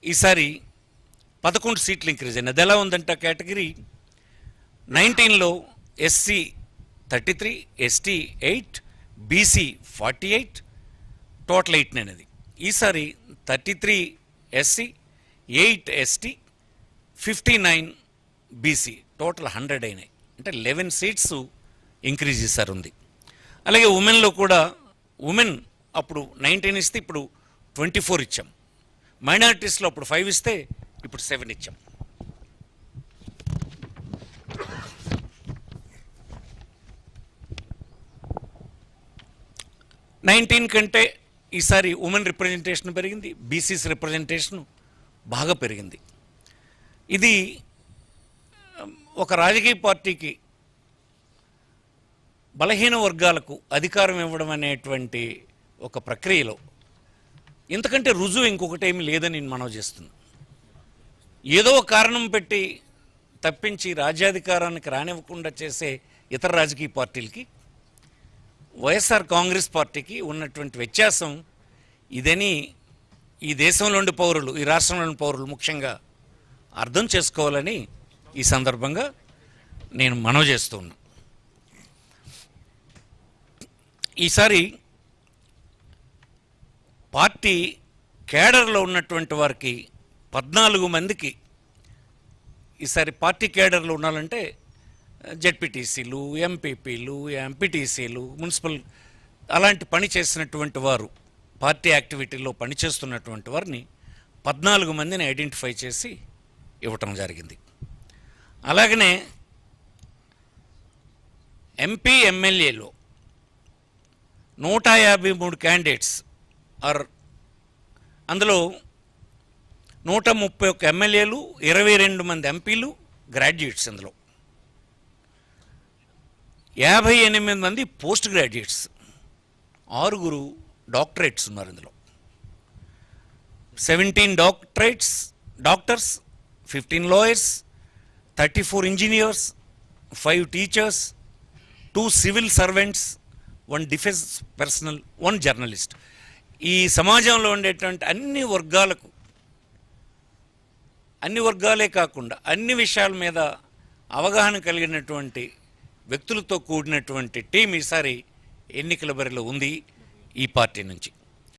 ఈసారి 11 సీట్లు ఇంక్రీజ్ అయినాయి. అది ఎలా ఉందంటే కేటగిరీ 19లో ఎస్సీ 33, ఎస్టీ 8, బీసీ 48, టోటల్ 8 అనేది. ఈసారి 33 ఎస్సీ, 8 ఎస్టీ, 59 బీసీ, టోటల్ 100 అయినాయి. అంటే 11 సీట్స్ ఇంక్రీజ్ చేశారు ఉంది. అలాగే ఉమెన్లో కూడా ఉమెన్ అప్పుడు 19 ఇస్తే ఇప్పుడు 24 ఇచ్చాం. మైనారిటీస్లో అప్పుడు 5 ఇస్తే ఇప్పుడు 7 ఇచ్చాం. కంటే ఈసారి ఉమెన్ రిప్రజెంటేషన్ పెరిగింది, బీసీస్ రిప్రజెంటేషన్ బాగా పెరిగింది. ఇది ఒక రాజకీయ పార్టీకి బలహీన వర్గాలకు అధికారం ఇవ్వడం అనేటువంటి ఒక ప్రక్రియలో ఇంతకంటే రుజువు ఇంకొకటి ఏమీ లేదని నేను మనవి చేస్తున్నాను. ఏదో కారణం పెట్టి తప్పించి రాజ్యాధికారానికి రానివ్వకుండా చేసే ఇతర రాజకీయ పార్టీలకి వైఎస్ఆర్ కాంగ్రెస్ పార్టీకి ఉన్నటువంటి వ్యత్యాసం ఇదని ఈ దేశంలోని పౌరులు, ఈ రాష్ట్రంలోని పౌరులు ముఖ్యంగా అర్థం చేసుకోవాలని ఈ సందర్భంగా నేను మనవి చేస్తున్నాను. ఈసారి పార్టీ కేడర్లో ఉన్నటువంటి వారికి 14 మందికి ఈసారి పార్టీ కేడర్లో ఉండాలంటే జెడ్పీటీసీలు, ఎంపీపీలు, ఎంపీటీసీలు, మున్సిపల్ అలాంటి పని చేసినటువంటి వారు, పార్టీ యాక్టివిటీలో పనిచేస్తున్నటువంటి వారిని 14 మందిని ఐడెంటిఫై చేసి ఇవ్వటం జరిగింది. అలాగనే ఎంపీ ఎమ్మెల్యేలో 153 క్యాండిడేట్స్ అందులో 131 ఎమ్మెల్యేలు, 22 మంది ఎంపీలు గ్రాడ్యుయేట్స్, అందులో 58 మంది పోస్ట్ గ్రాడ్యుయేట్స్, 6 డాక్టరేట్స్ ఉన్నారు. ఇందులో 17 doctors, 15 lawyers, 34 engineers, 5 teachers, 2 civil servants, 1 defence personnel, 1 journalist. ఈ సమాజంలో ఉండేటువంటి అన్ని వర్గాలే కాకుండా అన్ని విషయాల మీద అవగాహన కలిగినటువంటి వ్యక్తులతో కూడినటువంటి టీం ఈసారి ఎన్నికల బరిలో ఉంది ఈ పార్టీ నుంచి.